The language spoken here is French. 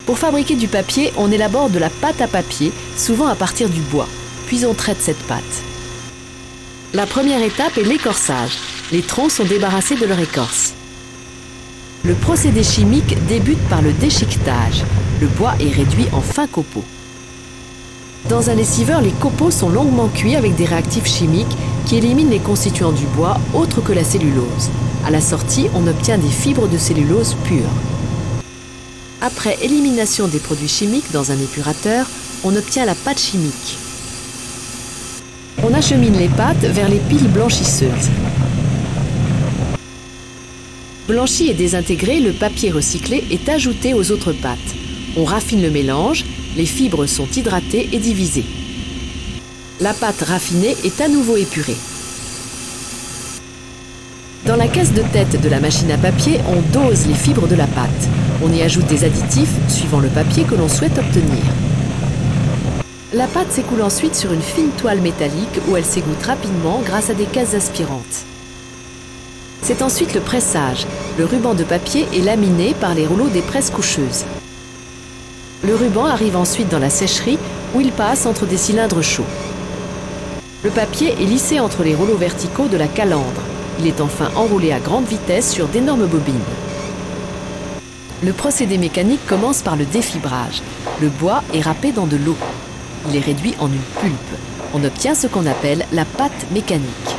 Pour fabriquer du papier, on élabore de la pâte à papier, souvent à partir du bois, puis on traite cette pâte. La première étape est l'écorçage. Les troncs sont débarrassés de leur écorce. Le procédé chimique débute par le déchiquetage. Le bois est réduit en fins copeaux. Dans un lessiveur, les copeaux sont longuement cuits avec des réactifs chimiques qui éliminent les constituants du bois autres que la cellulose. À la sortie, on obtient des fibres de cellulose pures. Après élimination des produits chimiques dans un épurateur, on obtient la pâte chimique. On achemine les pâtes vers les piles blanchisseuses. Blanchi et désintégré, le papier recyclé est ajouté aux autres pâtes. On raffine le mélange, les fibres sont hydratées et divisées. La pâte raffinée est à nouveau épurée. Dans la caisse de tête de la machine à papier, on dose les fibres de la pâte. On y ajoute des additifs suivant le papier que l'on souhaite obtenir. La pâte s'écoule ensuite sur une fine toile métallique où elle s'égoutte rapidement grâce à des caisses aspirantes. C'est ensuite le pressage. Le ruban de papier est laminé par les rouleaux des presses coucheuses. Le ruban arrive ensuite dans la sécherie où il passe entre des cylindres chauds. Le papier est lissé entre les rouleaux verticaux de la calandre. Il est enfin enroulé à grande vitesse sur d'énormes bobines. Le procédé mécanique commence par le défibrage. Le bois est râpé dans de l'eau. Il est réduit en une pulpe. On obtient ce qu'on appelle la pâte mécanique.